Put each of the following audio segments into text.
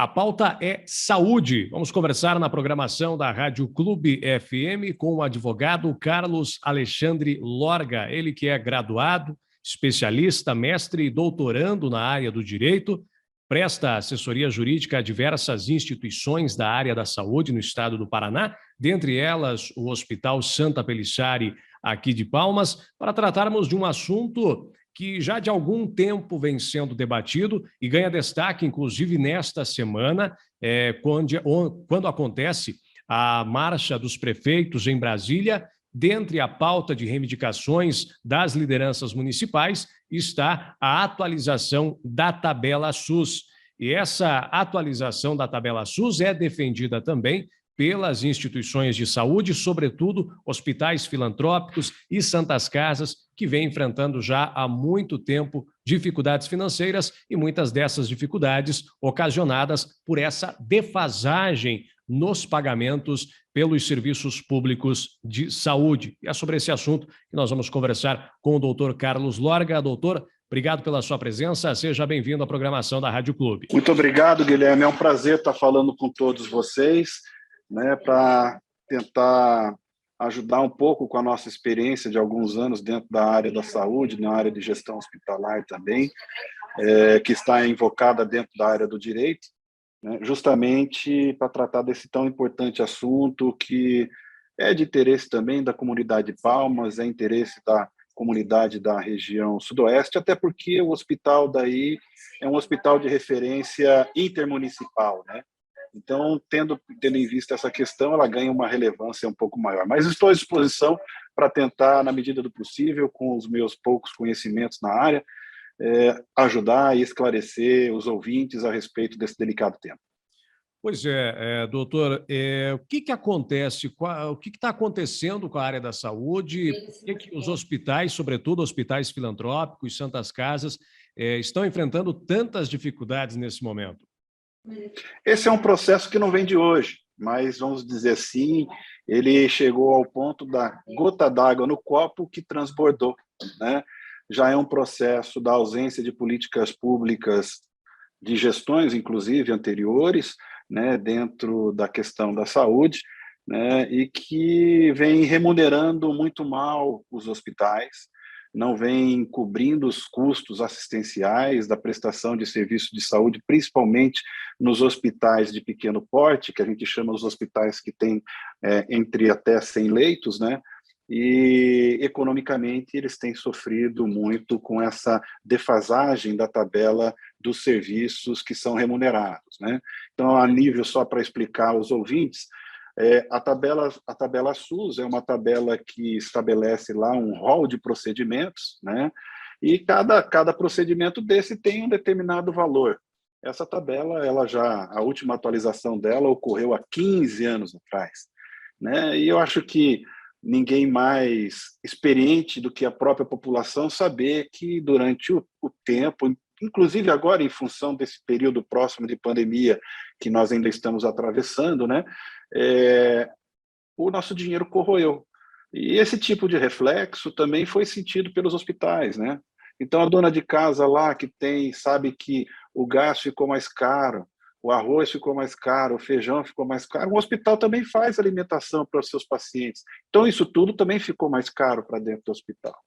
A pauta é saúde. Vamos conversar na programação da Rádio Clube FM com o advogado Carlos Alexandre Lorga, ele que é graduado, especialista, mestre e doutorando na área do direito, presta assessoria jurídica a diversas instituições da área da saúde no estado do Paraná, dentre elas o Hospital Santa Pelissari, aqui de Palmas, para tratarmos de um assunto que já de algum tempo vem sendo debatido e ganha destaque, inclusive nesta semana, quando acontece a Marcha dos Prefeitos em Brasília. Dentre a pauta de reivindicações das lideranças municipais está a atualização da tabela SUS. E essa atualização da tabela SUS é defendida também pelas instituições de saúde, sobretudo hospitais filantrópicos e santas casas, que vêm enfrentando já há muito tempo dificuldades financeiras e muitas dessas dificuldades ocasionadas por essa defasagem nos pagamentos pelos serviços públicos de saúde. E é sobre esse assunto que nós vamos conversar com o doutor Carlos Lorga. Doutor, obrigado pela sua presença, seja bem-vindo à programação da Rádio Clube. Muito obrigado, Guilherme, é um prazer estar falando com todos vocês, para tentar ajudar um pouco com a nossa experiência de alguns anos dentro da área da saúde, na área de gestão hospitalar também, que está invocada dentro da área do direito, justamente para tratar desse tão importante assunto que é de interesse também da comunidade de Palmas, é interesse da comunidade da região sudoeste, até porque o hospital daí é um hospital de referência intermunicipal, Então, tendo em vista essa questão, ela ganha uma relevância um pouco maior. Mas estou à disposição para tentar, na medida do possível, com os meus poucos conhecimentos na área, ajudar e esclarecer os ouvintes a respeito desse delicado tema. Pois doutor, o que acontece, o que está acontecendo com a área da saúde, por que os hospitais, sobretudo hospitais filantrópicos, santas casas, estão enfrentando tantas dificuldades nesse momento? Esse é um processo que não vem de hoje, mas, vamos dizer assim, ele chegou ao ponto da gota d'água no copo que transbordou, Já é um processo da ausência de políticas públicas, de gestões, inclusive, anteriores, dentro da questão da saúde, e que vem remunerando muito mal os hospitais, não vem cobrindo os custos assistenciais da prestação de serviços de saúde, principalmente nos hospitais de pequeno porte, que a gente chama os hospitais que têm entre até 100 leitos, E, economicamente, eles têm sofrido muito com essa defasagem da tabela dos serviços que são remunerados, Então, a nível, só para explicar aos ouvintes, a tabela SUS é uma tabela que estabelece lá um rol de procedimentos, E cada procedimento desse tem um determinado valor. Essa tabela, a última atualização dela ocorreu há 15 anos atrás, E eu acho que ninguém mais experiente do que a própria população saber que durante o tempo, inclusive agora em função desse período próximo de pandemia que nós ainda estamos atravessando, o nosso dinheiro corroeu. E esse tipo de reflexo também foi sentido pelos hospitais, Então, a dona de casa lá que sabe que o gás ficou mais caro, o arroz ficou mais caro, o feijão ficou mais caro, o hospital também faz alimentação para os seus pacientes. Então, isso tudo também ficou mais caro para dentro do hospital,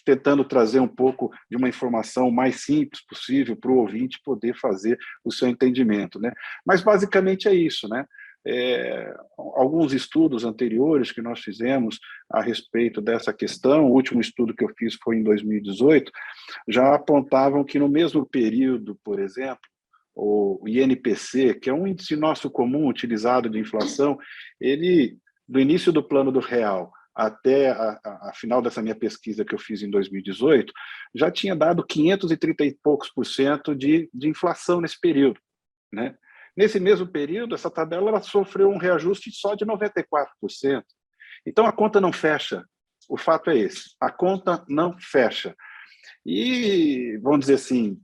Tentando trazer um pouco de uma informação mais simples possível para o ouvinte poder fazer o seu entendimento, Mas, basicamente, é isso, Alguns estudos anteriores que nós fizemos a respeito dessa questão, o último estudo que eu fiz foi em 2018, já apontavam que no mesmo período, por exemplo, o INPC, que é um índice nosso comum utilizado de inflação, ele, do início do Plano do Real até a final dessa minha pesquisa que eu fiz em 2018, já tinha dado 530 e poucos % de inflação nesse período, Nesse mesmo período, essa tabela ela sofreu um reajuste só de 94%. Então, a conta não fecha. O fato é esse, a conta não fecha. E, vamos dizer assim,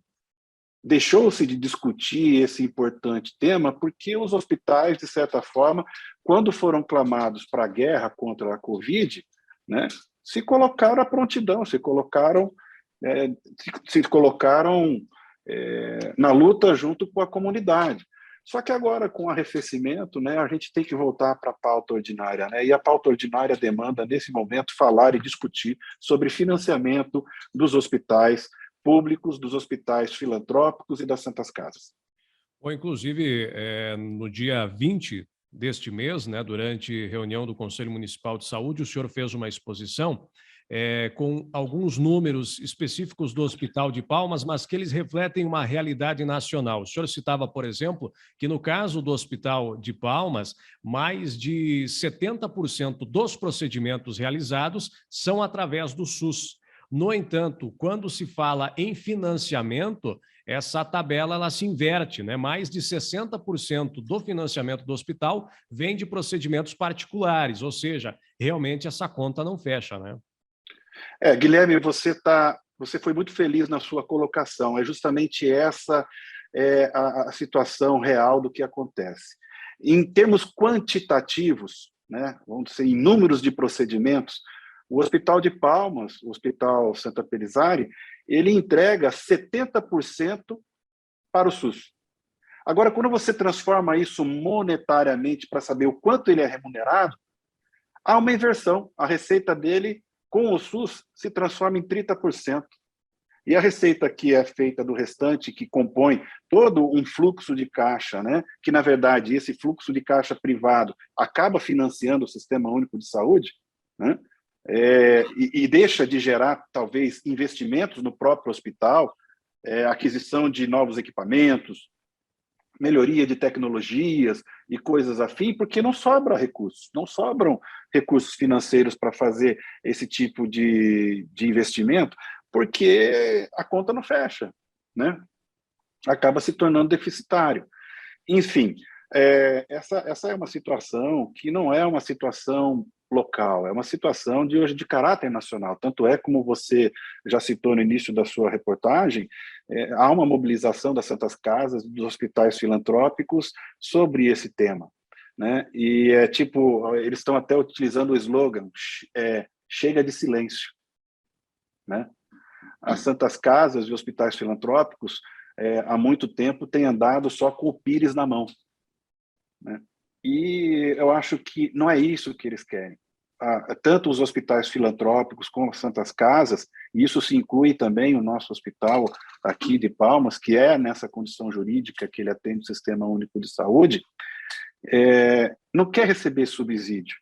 deixou-se de discutir esse importante tema porque os hospitais, de certa forma, quando foram clamados para a guerra contra a Covid, se colocaram à prontidão, se colocaram na luta junto com a comunidade. Só que agora, com o arrefecimento, né, a gente tem que voltar para a pauta ordinária, né? E a pauta ordinária demanda, nesse momento, falar e discutir sobre financiamento dos hospitais públicos, dos hospitais filantrópicos e das Santas Casas. Ou, inclusive, no dia 20 deste mês, né, durante reunião do Conselho Municipal de Saúde, o senhor fez uma exposição com alguns números específicos do Hospital de Palmas, mas que eles refletem uma realidade nacional. O senhor citava, por exemplo, que no caso do Hospital de Palmas, mais de 70% dos procedimentos realizados são através do SUS. No entanto, quando se fala em financiamento, essa tabela ela se inverte, né? Mais de 60% do financiamento do hospital vem de procedimentos particulares, ou seja, realmente essa conta não fecha, né? Guilherme, você foi muito feliz na sua colocação. É justamente essa a situação real do que acontece. Em termos quantitativos, né, vamos dizer, em números de procedimentos, o Hospital de Palmas, o Hospital Santa Pelizari, ele entrega 70% para o SUS. Agora, quando você transforma isso monetariamente para saber o quanto ele é remunerado, há uma inversão. A receita dele com o SUS se transforma em 30%. E a receita que é feita do restante, que compõe todo um fluxo de caixa, né? Que, na verdade, esse fluxo de caixa privado acaba financiando o Sistema Único de Saúde, né? E deixa de gerar, talvez, investimentos no próprio hospital, aquisição de novos equipamentos, melhoria de tecnologias e coisas afim, porque não sobra recursos, não sobram recursos financeiros para fazer esse tipo de investimento, porque a conta não fecha, né? Acaba se tornando deficitário. Enfim, essa é uma situação que não é uma situação local, é uma situação de hoje de caráter nacional. Tanto é, como você já citou no início da sua reportagem, há uma mobilização das Santas Casas, dos hospitais filantrópicos sobre esse tema, né? E eles estão até utilizando o slogan chega de silêncio, né? As Santas Casas e hospitais filantrópicos há muito tempo têm andado só com o pires na mão, né? E eu acho que não é isso que eles querem. Tanto os hospitais filantrópicos como as Santas Casas, e isso se inclui também o nosso hospital aqui de Palmas, que é nessa condição jurídica que ele atende o Sistema Único de Saúde, não quer receber subsídio,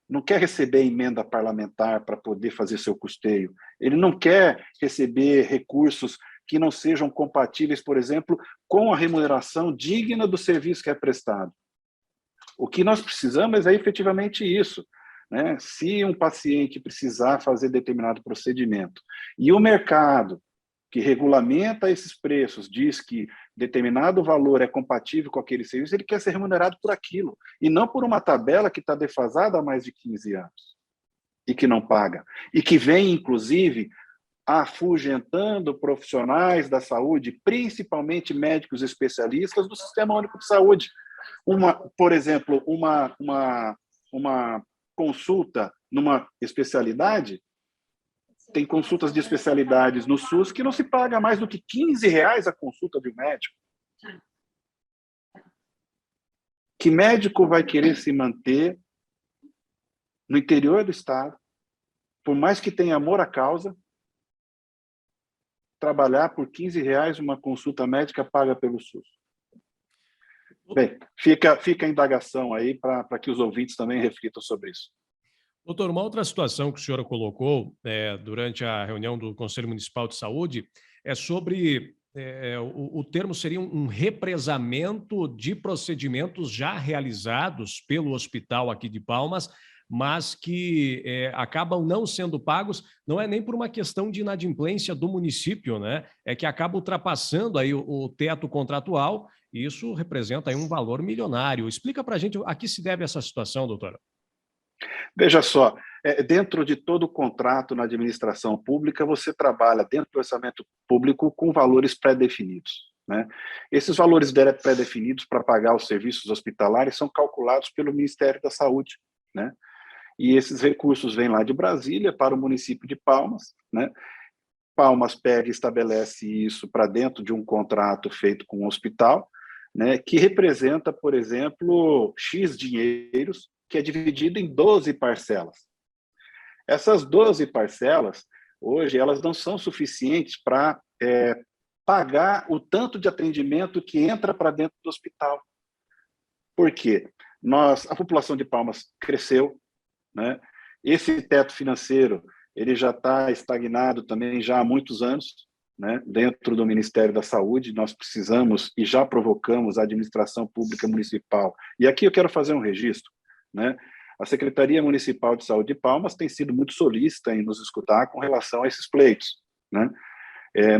não quer receber emenda parlamentar para poder fazer seu custeio, ele não quer receber recursos que não sejam compatíveis, por exemplo, com a remuneração digna do serviço que é prestado. O que nós precisamos é efetivamente isso, né? Se um paciente precisar fazer determinado procedimento e o mercado que regulamenta esses preços diz que determinado valor é compatível com aquele serviço, ele quer ser remunerado por aquilo, e não por uma tabela que está defasada há mais de 15 anos e que não paga, e que vem, inclusive, afugentando profissionais da saúde, principalmente médicos especialistas do Sistema Único de Saúde. Por exemplo, uma consulta numa especialidade, tem consultas de especialidades no SUS que não se paga mais do que R$15 a consulta de um médico. Que médico vai querer se manter no interior do estado, por mais que tenha amor à causa, trabalhar por R$15 uma consulta médica paga pelo SUS? Bem, fica a indagação aí para que os ouvintes também reflitam sobre isso. Doutor, uma outra situação que o senhor colocou durante a reunião do Conselho Municipal de Saúde é sobre, o termo seria um represamento de procedimentos já realizados pelo hospital aqui de Palmas, mas que acabam não sendo pagos, não é nem por uma questão de inadimplência do município, né? É que acaba ultrapassando aí o teto contratual, e isso representa aí um valor milionário. Explica para a gente a que se deve essa situação, doutora. Veja só, dentro de todo o contrato na administração pública, você trabalha dentro do orçamento público com valores pré-definidos, né? Esses valores pré-definidos para pagar os serviços hospitalares são calculados pelo Ministério da Saúde, né? E esses recursos vêm lá de Brasília para o município de Palmas, né? Palmas pega e estabelece isso para dentro de um contrato feito com o hospital, né, que representa, por exemplo, X dinheiros, que é dividido em 12 parcelas. Essas 12 parcelas, hoje, elas não são suficientes para pagar o tanto de atendimento que entra para dentro do hospital. Por quê? A população de Palmas cresceu, né? Esse teto financeiro ele já está estagnado também já há muitos anos, né? Dentro do Ministério da Saúde, nós precisamos e já provocamos a administração pública municipal. E aqui eu quero fazer um registro, né? A Secretaria Municipal de Saúde de Palmas tem sido muito solícita em nos escutar com relação a esses pleitos, né?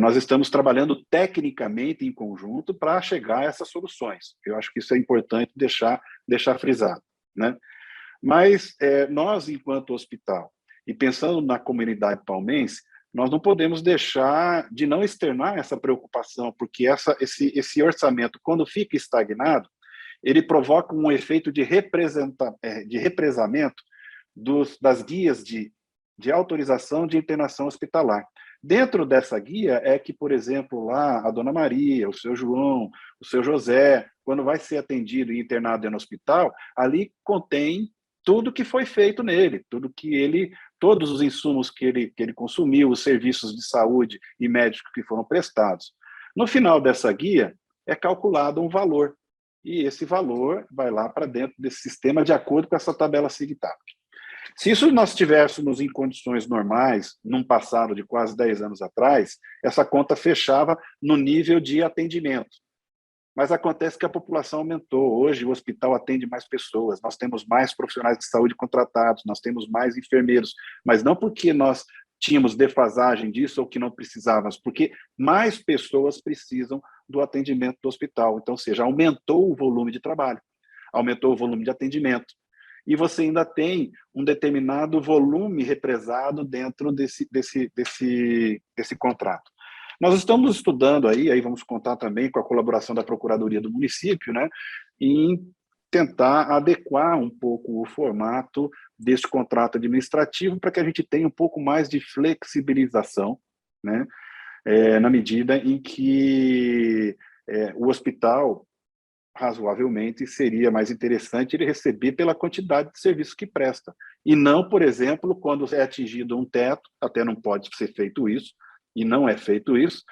Nós estamos trabalhando tecnicamente em conjunto para chegar a essas soluções. Eu acho que isso é importante deixar frisado, né? Mas nós, enquanto hospital, e pensando na comunidade palmense, nós não podemos deixar de não externar essa preocupação, porque esse orçamento, quando fica estagnado, ele provoca um efeito de represamento das guias de autorização de internação hospitalar. Dentro dessa guia é que, por exemplo, lá a dona Maria, o seu João, o seu José, quando vai ser atendido e internado no hospital, ali contém tudo que foi feito nele, todos os insumos que ele consumiu, os serviços de saúde e médicos que foram prestados. No final dessa guia, é calculado um valor, e esse valor vai lá para dentro desse sistema de acordo com essa tabela SIGTAP. Se isso nós estivéssemos em condições normais, num passado de quase 10 anos atrás, essa conta fechava no nível de atendimento. Mas acontece que a população aumentou. Hoje o hospital atende mais pessoas, nós temos mais profissionais de saúde contratados, nós temos mais enfermeiros, mas não porque nós tínhamos defasagem disso ou que não precisávamos, porque mais pessoas precisam do atendimento do hospital. Então, ou seja, aumentou o volume de trabalho, aumentou o volume de atendimento. E você ainda tem um determinado volume represado dentro desse contrato. Nós estamos estudando aí vamos contar também com a colaboração da Procuradoria do município, né, em tentar adequar um pouco o formato desse contrato administrativo para que a gente tenha um pouco mais de flexibilização, né, na medida em que o hospital razoavelmente seria mais interessante ele receber pela quantidade de serviços que presta. E não, por exemplo, quando é atingido um teto, até não pode ser feito isso, e não é feito isso,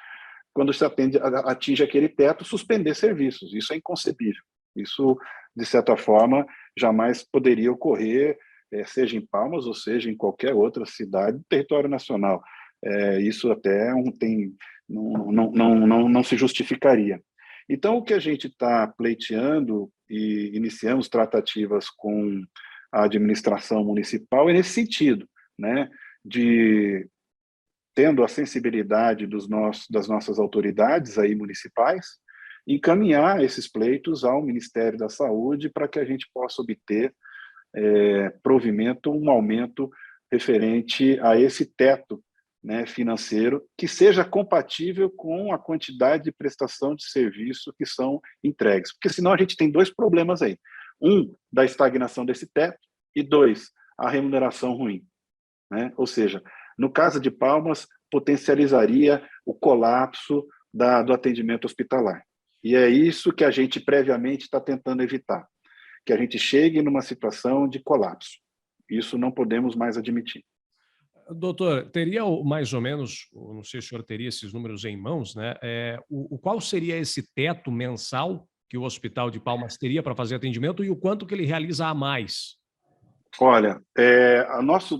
quando se atinge aquele teto, suspender serviços. Isso é inconcebível. Isso, de certa forma, jamais poderia ocorrer, seja em Palmas ou seja em qualquer outra cidade do território nacional. Isso até não se justificaria. Então, o que a gente está pleiteando e iniciamos tratativas com a administração municipal é nesse sentido, né, tendo a sensibilidade das nossas autoridades aí municipais, encaminhar esses pleitos ao Ministério da Saúde para que a gente possa obter provimento, um aumento referente a esse teto, né, financeiro, que seja compatível com a quantidade de prestação de serviço que são entregues. Porque senão a gente tem dois problemas aí. Um, da estagnação desse teto, e dois, a remuneração ruim, né? Ou seja, no caso de Palmas, potencializaria o colapso do atendimento hospitalar. E é isso que a gente previamente está tentando evitar, que a gente chegue numa situação de colapso. Isso não podemos mais admitir. Doutor, teria mais ou menos, não sei se o senhor teria esses números em mãos, né? Qual seria esse teto mensal que o Hospital de Palmas teria para fazer atendimento e o quanto que ele realiza a mais? Olha,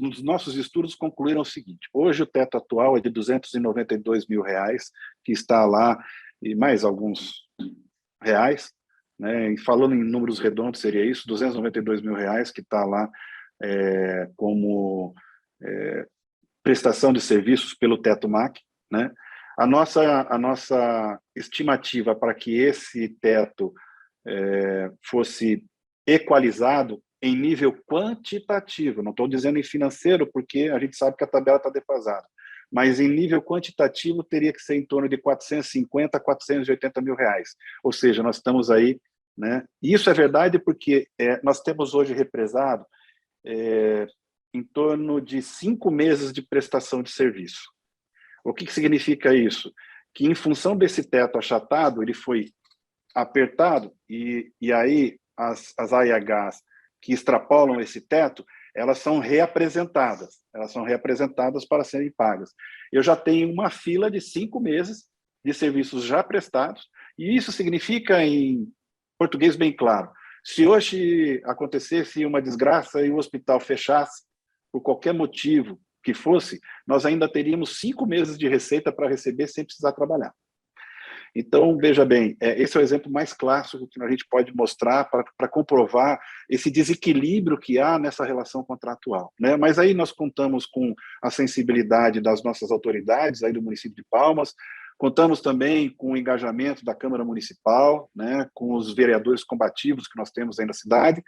os nossos estudos concluíram o seguinte: hoje o teto atual é de R$292 mil, que está lá, e mais alguns reais, né? E falando em números redondos, seria isso, R$292 mil, que está lá como prestação de serviços pelo teto MAC, né? A nossa estimativa para que esse teto fosse equalizado em nível quantitativo, não estou dizendo em financeiro, porque a gente sabe que a tabela está defasada, mas em nível quantitativo teria que ser em torno de R$450 a R$480 mil. Ou seja, nós estamos aí, né? E isso é verdade porque nós temos hoje represado em torno de 5 meses de prestação de serviço. O que significa isso? Que em função desse teto achatado, ele foi apertado, e aí as AIHs que extrapolam esse teto, elas são reapresentadas para serem pagas. Eu já tenho uma fila de 5 meses de serviços já prestados, e isso significa, em português bem claro, se hoje acontecesse uma desgraça e o hospital fechasse, por qualquer motivo que fosse, nós ainda teríamos 5 meses de receita para receber sem precisar trabalhar. Então, veja bem, esse é o exemplo mais clássico que a gente pode mostrar para comprovar esse desequilíbrio que há nessa relação contratual, né? Mas aí nós contamos com a sensibilidade das nossas autoridades aí do município de Palmas, contamos também com o engajamento da Câmara Municipal, né, com os vereadores combativos que nós temos aí na cidade,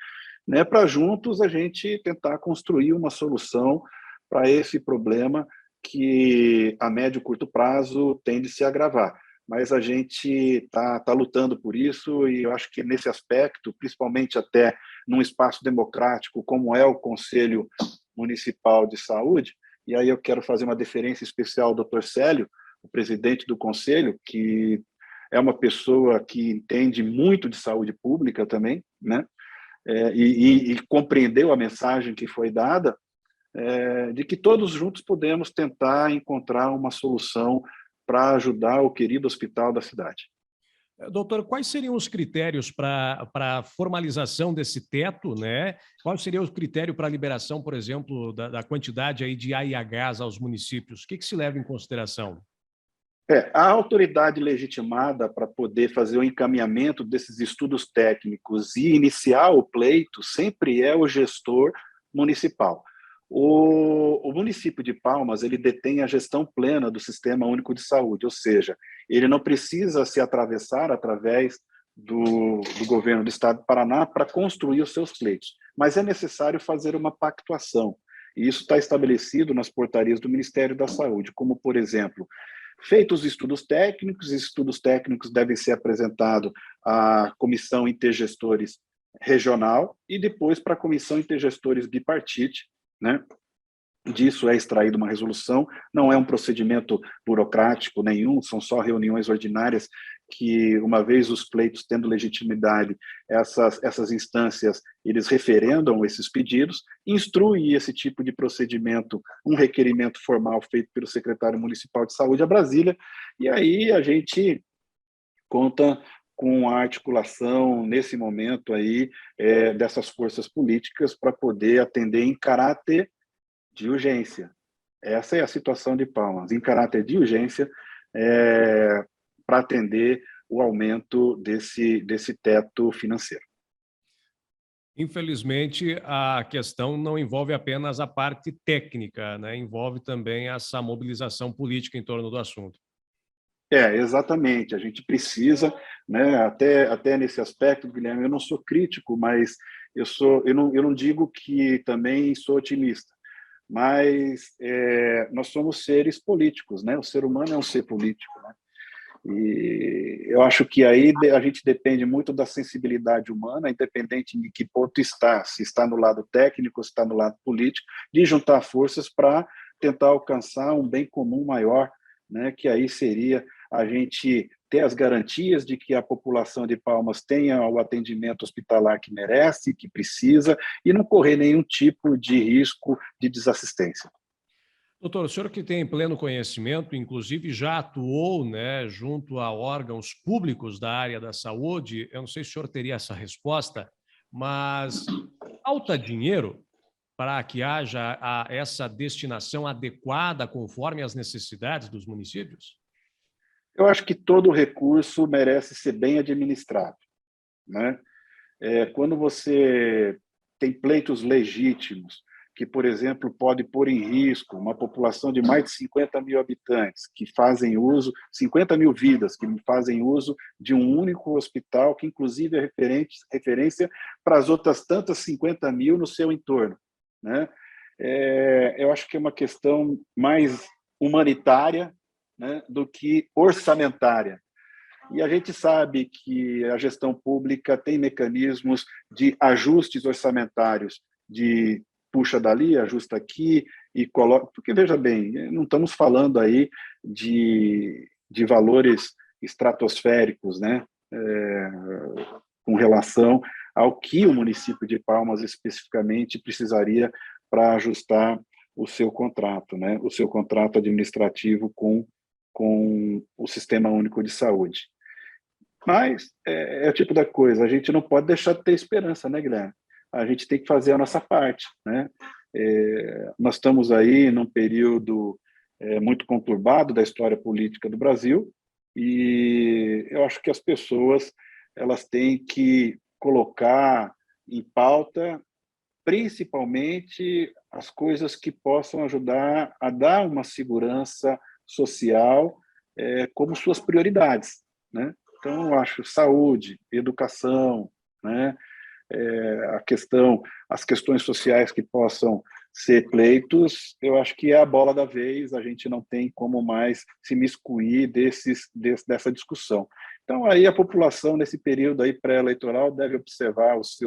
né, para juntos a gente tentar construir uma solução para esse problema que a médio e curto prazo tende a se agravar. Mas a gente está lutando por isso, e eu acho que nesse aspecto, principalmente até num espaço democrático como é o Conselho Municipal de Saúde, e aí eu quero fazer uma deferência especial ao Dr. Célio, o presidente do Conselho, que é uma pessoa que entende muito de saúde pública também, né? E compreendeu a mensagem que foi dada, de que todos juntos podemos tentar encontrar uma solução para ajudar o querido hospital da cidade. Doutor, quais seriam os critérios para a formalização desse teto, né? Qual seria o critério para a liberação, por exemplo, da quantidade aí de AIHs aos municípios? O que se leva em consideração? A autoridade legitimada para poder fazer o encaminhamento desses estudos técnicos e iniciar o pleito sempre é o gestor municipal. O município de Palmas, ele detém a gestão plena do Sistema Único de Saúde, ou seja, ele não precisa se atravessar através do governo do Estado do Paraná para construir os seus pleitos, mas é necessário fazer uma pactuação, e isso está estabelecido nas portarias do Ministério da Saúde, como, por exemplo, feitos os estudos técnicos devem ser apresentados à Comissão Intergestores Regional e depois para a Comissão Intergestores Bipartite, né? Disso é extraída uma resolução, não é um procedimento burocrático nenhum, são só reuniões ordinárias que, uma vez os pleitos tendo legitimidade, essas instâncias, eles referendam esses pedidos, instrui esse tipo de procedimento, um requerimento formal feito pelo secretário municipal de saúde a Brasília, e aí a gente conta com a articulação, nesse momento aí, dessas forças políticas para poder atender em caráter de urgência. Essa é a situação de Palmas, em caráter de urgência, para atender o aumento desse teto financeiro. Infelizmente, a questão não envolve apenas a parte técnica, né? Envolve também essa mobilização política em torno do assunto. Exatamente. A gente precisa, né, até nesse aspecto, Guilherme, eu não sou crítico, mas eu não digo que também sou otimista, mas nós somos seres políticos, né? O ser humano é um ser político, né? E eu acho que aí a gente depende muito da sensibilidade humana, independente de que ponto está, se está no lado técnico, se está no lado político, de juntar forças para tentar alcançar um bem comum maior, né? Que aí seria a gente ter as garantias de que a população de Palmas tenha o atendimento hospitalar que merece, que precisa, e não correr nenhum tipo de risco de desassistência. Doutor, o senhor que tem pleno conhecimento, inclusive já atuou, né, junto a órgãos públicos da área da saúde, eu não sei se o senhor teria essa resposta, mas falta dinheiro para que haja essa destinação adequada conforme as necessidades dos municípios? Eu acho que todo recurso merece ser bem administrado, né? Quando você tem pleitos legítimos, que, por exemplo, pode pôr em risco uma população de mais de 50 mil habitantes, que fazem uso, 50 mil vidas, que fazem uso de um único hospital, que inclusive é referência para as outras tantas 50 mil no seu entorno, né? Eu acho que é uma questão mais humanitária, né, do que orçamentária. E a gente sabe que a gestão pública tem mecanismos de ajustes orçamentários, de puxa dali, ajusta aqui e coloca... Porque, veja bem, não estamos falando aí de valores estratosféricos, né? com relação ao que o município de Palmas especificamente precisaria para ajustar o seu contrato, né? O seu contrato administrativo com o Sistema Único de Saúde. Mas é o tipo da coisa, a gente não pode deixar de ter esperança, né, Guilherme? A gente tem que fazer a nossa parte, né? Nós estamos aí num período muito conturbado da história política do Brasil e eu acho que as pessoas elas têm que colocar em pauta principalmente as coisas que possam ajudar a dar uma segurança social como suas prioridades, né? Então, eu acho saúde, educação, né? As questões sociais que possam ser pleitos, eu acho que é a bola da vez, a gente não tem como mais se miscuir dessa discussão. Então, aí a população, nesse período aí pré-eleitoral, deve observar os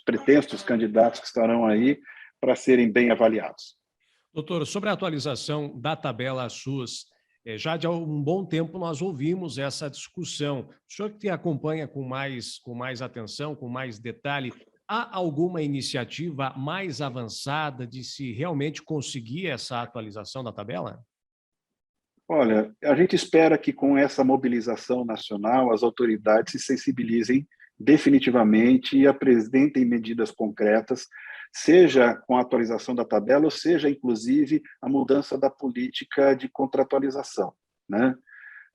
pretensos candidatos que estarão aí para serem bem avaliados. Doutor, sobre a atualização da tabela SUS, já de um bom tempo nós ouvimos essa discussão. O senhor que acompanha com mais atenção, com mais detalhe, há alguma iniciativa mais avançada de se realmente conseguir essa atualização da tabela? Olha, a gente espera que com essa mobilização nacional as autoridades se sensibilizem definitivamente e apresentem medidas concretas, seja com a atualização da tabela, ou seja, inclusive, a mudança da política de contratualização, né?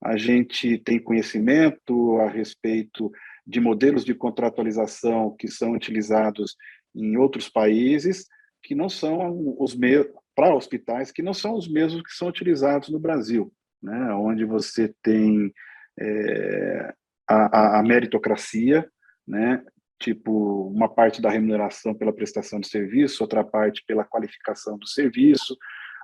A gente tem conhecimento a respeito de modelos de contratualização que são utilizados em outros países, que não são os mesmos, para hospitais, que não são os mesmos que são utilizados no Brasil, né? Onde você tem a meritocracia, né? Tipo, uma parte da remuneração pela prestação de serviço, outra parte pela qualificação do serviço,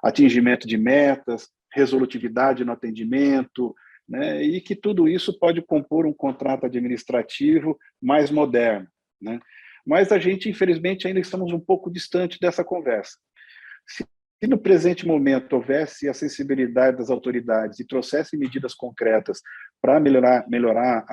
atingimento de metas, resolutividade no atendimento, né? E que tudo isso pode compor um contrato administrativo mais moderno, né? Mas a gente, infelizmente, ainda estamos um pouco distante dessa conversa. Se no presente momento houvesse a sensibilidade das autoridades e trouxesse medidas concretas para melhorar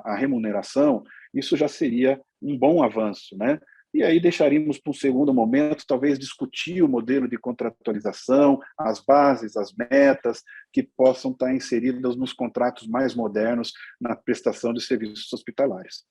a remuneração, isso já seria um bom avanço, né? E aí deixaríamos para um segundo momento, talvez discutir o modelo de contratualização, as bases, as metas, que possam estar inseridas nos contratos mais modernos na prestação de serviços hospitalares.